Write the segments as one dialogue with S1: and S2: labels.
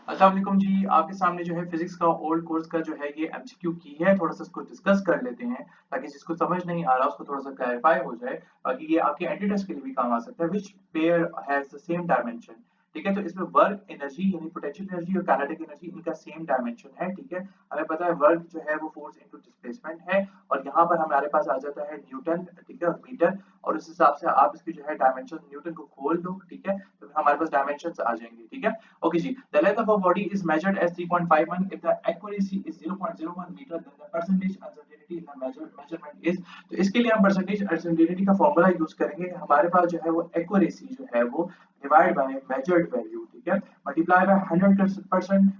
S1: अस्सलाम वालेकुम जी। आपके सामने जो है फिजिक्स का ओल्ड कोर्स का जो है ये एमसीक्यू की है। थोड़ा सा इसको डिस्कस कर लेते हैं ताकि जिसको समझ नहीं आ रहा उसको थोड़ा सा क्लैरिफाई हो जाए। बाकी ये आपके एंटी टेस्ट के लिए भी काम आ सकता है। Which pair has the same dimension. ठीक है, तो इसमें वर्क एनर्जी यानी पोटेंशियल एनर्जी और काइनेटिक एनर्जी इनका सेम डायमेंशन है। ठीक है, हमें पता है वर्क जो है वो फोर्स इनटू डिस्प्लेसमेंट है और यहाँ पर हमारे पास आ जाता है न्यूटन, ठीक है, और मीटर। और उस हिसाब से आप इसकी जो है डायमेंशन न्यूटन को खोल दो, ठीक है, तो फिर हमारे पास डायमेंशन आ जाएंगे। ठीक है, okay ji, the length of a body is measured as 3.51. If the accuracy is 0.01 meter, then the percentage uncertainty in the measurement is। तो इसके लिए हम परसेंटेज uncertainty का फॉर्मूला यूज करेंगे। हमारे पास जो है वो एक्यूरेसी जो है वो डिवाइड बाय मेजर्ड वैल्यू, ठीक है, मल्टीप्लाई बाय 100%।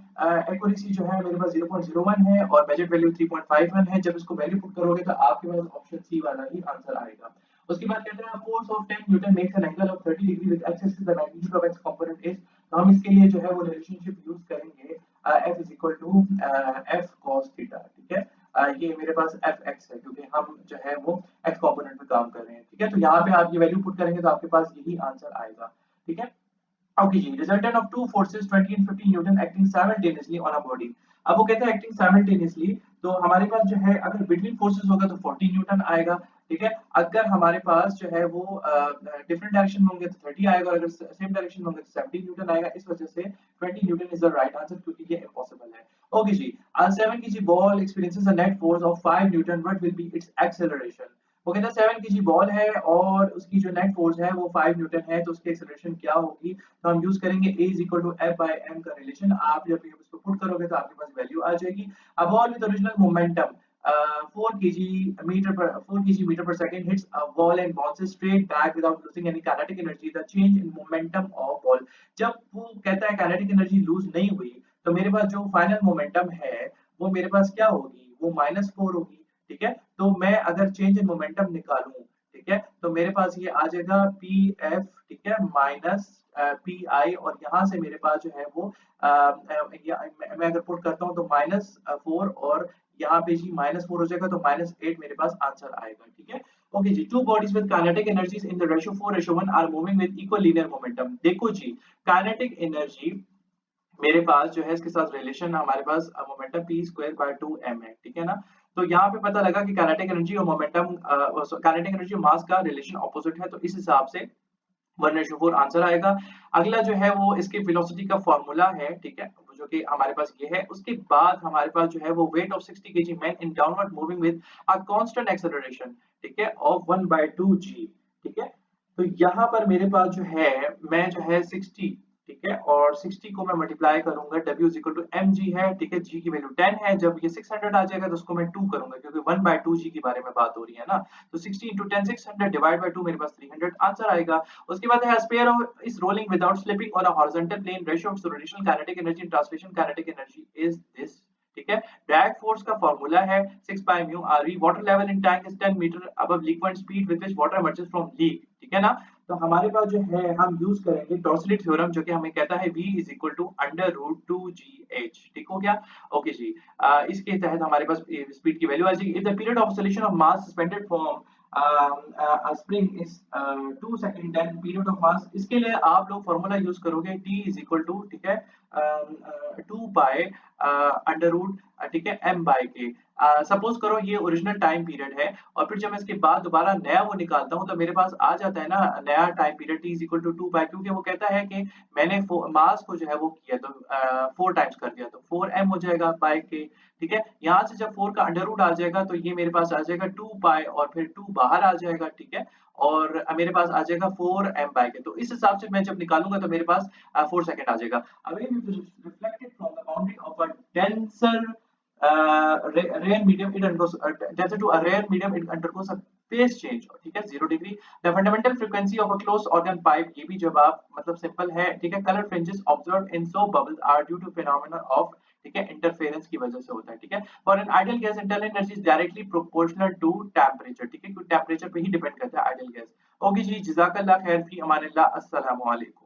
S1: एक्यूरेसी जो है मेरे पास 0.01 है और मेजर्ड वैल्यू 3.51 है। जब इसको वैल्यू पुट करोगे तो आपके पास ऑप्शन सी वाला ही आंसर आएगा। उसके बाद कहते हैं force of 10 newton makes an angle of 30 degree with X axis the magnitude of X component is. तो हम इसके लिए जो है वो रिलेशनशिप यूज करेंगे f is equal to f cos theta. ठीक है, ये मेरे पास fx है क्योंकि हम जो है वो x कंपोनेंट में काम कर रहे हैं। ठीक है, तो यहाँ पे आप ये वैल्यू पुट करेंगे तो आपके पास यही आंसर आएगा। ठीक है, ओके जी, resultant of two forces 20 and 50 newton acting simultaneously on a body. अब वो कहते हैं एक्टिंग साइमल्टेनियसली, तो हमारे पास जो है अगर बिटवीन फोर्सेस होगा तो 40 न्यूटन आएगा। ठीक है, अगर हमारे पास जो है वो डिफरेंट डायरेक्शन में होंगे तो 30 आएगा और अगर सेम डायरेक्शन में होंगे तो 70 न्यूटन आएगा। इस वजह से 20 newton is the right answer क्योंकि ये इम्पॉसिबल है। ओके जी, 7 kg ball experiences a net force of 5 newton, what will be its acceleration. वो कहता है 7 kg बॉल है और उसकी जो नेट फोर्स है वो 5 न्यूटन है, तो उसकी एक्सेलरेशन क्या होगी। तो हम यूज करेंगे a is equal to f by m का रिलेशन। आप जब इसको पुट करोगे तो आपके पास वैल्यू आ जाएगी। A ball with original momentum 4 kg meter per second hits a wall and bounces straight back without losing any kinetic energy. The change in momentum of ball। जब वो कहता है kinetic energy लूज नहीं हुई तो मेरे पास जो फाइनल मोमेंटम है वो मेरे पास क्या होगी, वो -4 होगी। ठीक है, तो मैं अगर चेंज इन मोमेंटम निकालूं, ठीक है, तो मेरे पास ये आ जाएगा पी एफ, ठीक है, माइनस पी आई और यहाँ से मेरे पास जो है वो मैं अगर पुट करता हूँ तो -4 और यहाँ पे जी -4 हो जाएगा तो -8 मेरे पास आंसर आएगा। ठीक है, ओके जी, two bodies with kinetic energies in the ratio 4:1 are moving with equal linear momentum. देखो जी, काइनेटिक एनर्जी मेरे पास जो है इसके साथ रिलेशन हमारे पास momentum p square by 2m है। ठीक है ना, तो यहाँ पे पता लगा कि काइनेटिक एनर्जी और मोमेंटम काइनेटिक एनर्जी और मास का रिलेशन ऑपोजिट है, तो इस हिसाब से 1:4 आंसर आएगा। अगला जो है वो इसके वेलोसिटी का फॉर्मूला है, ठीक है, जो कि हमारे पास ये है। उसके बाद हमारे पास जो है वो weight of 60 kg man in downward moving with a constant acceleration, ठीक है, ऑफ 1/2g। ठीक है, तो यहाँ पर मेरे पास जो है मैं जो है 60, ठीक है, और 60 को मैं मल्टीप्लाई करूंगा, W is equal to mg है। ठीक है, g की वैल्यू 10 है। जब ये 600 आ जाएगा तो उसको मैं 2 करूंगा क्योंकि 1/2g के बारे में बात हो रही है ना, तो 60 into 10 600 डिवाइड बाय 2 मेरे पास 300 आंसर आएगा। उसके बाद है sphere is rolling without slipping on a horizontal plane, ratio of rotational kinetic energy in translation kinetic energy is this. ठीक है, ड्रैग फोर्स का फॉर्मूला है 6 pi mu RV। Water level in tank is 10 metre above leak point speed with which water emerges from leak. ठीक है ना, तो हमारे पास जो है हम यूज करेंगे टॉर्सली थ्योरम जो कि हमें कहता है v is equal to under root 2gh। ठीक हो गया, ओके जी। इसके तहत हमारे पास स्पीड की वैल्यू आ जाएगी। If the period of oscillation of mass suspended from a spring is 2 second, then period of mass, इसके लिए आप लोग फॉर्मूला यूज करोगे t इज इक्वल टू, ठीक है, 2 पाई अंडर रूट, ठीक है, m बाय k। सपोज करो ये ओरिजिनल टाइम पीरियड है और फिर जब मैं इसके बाद दोबारा नया वो निकालता हूँ तो मेरे पास आ जाता है ना नया time period t is equal to 2 pi, क्योंकि वो कहता है कि मैंने मास को जो है वो किया तो 4 टाइम्स कर दिया तो 4m हो जाएगा बाय k। ठीक है, यहाँ से जब 4 का अंडर रूट आ जाएगा तो ये मेरे पास आ जाएगा 2 पाई और फिर 2 बाहर आ जाएगा। ठीक है, और मेरे पास आ जाएगा 4m बाय k। तो इस हिसाब से मैं जब निकालूंगा तो मेरे पास 4 सेकंड आ जाएगा। Away reflected from the boundary of a denser rare medium, it undergoes denser to a rare medium, it undergoes a phase change। ठीक है, 0 degree. the fundamental frequency of a closed organ pipe, ये भी जब आप मतलब simple है। ठीक है, color fringes observed in soap bubbles are due to phenomena of, ठीक है, इंटरफेरेंस की वजह से होता है। ठीक है, for an ideal gas internal energy is directly proportional to temperature. ठीक है, क्योंकि टेम्परेचर पे ही डिपेंड करता है आइडियल गैस। ओके जी, जजाकल्लाह खैर, फी अमानिल्लाह, अस्सलाम वालेकुम।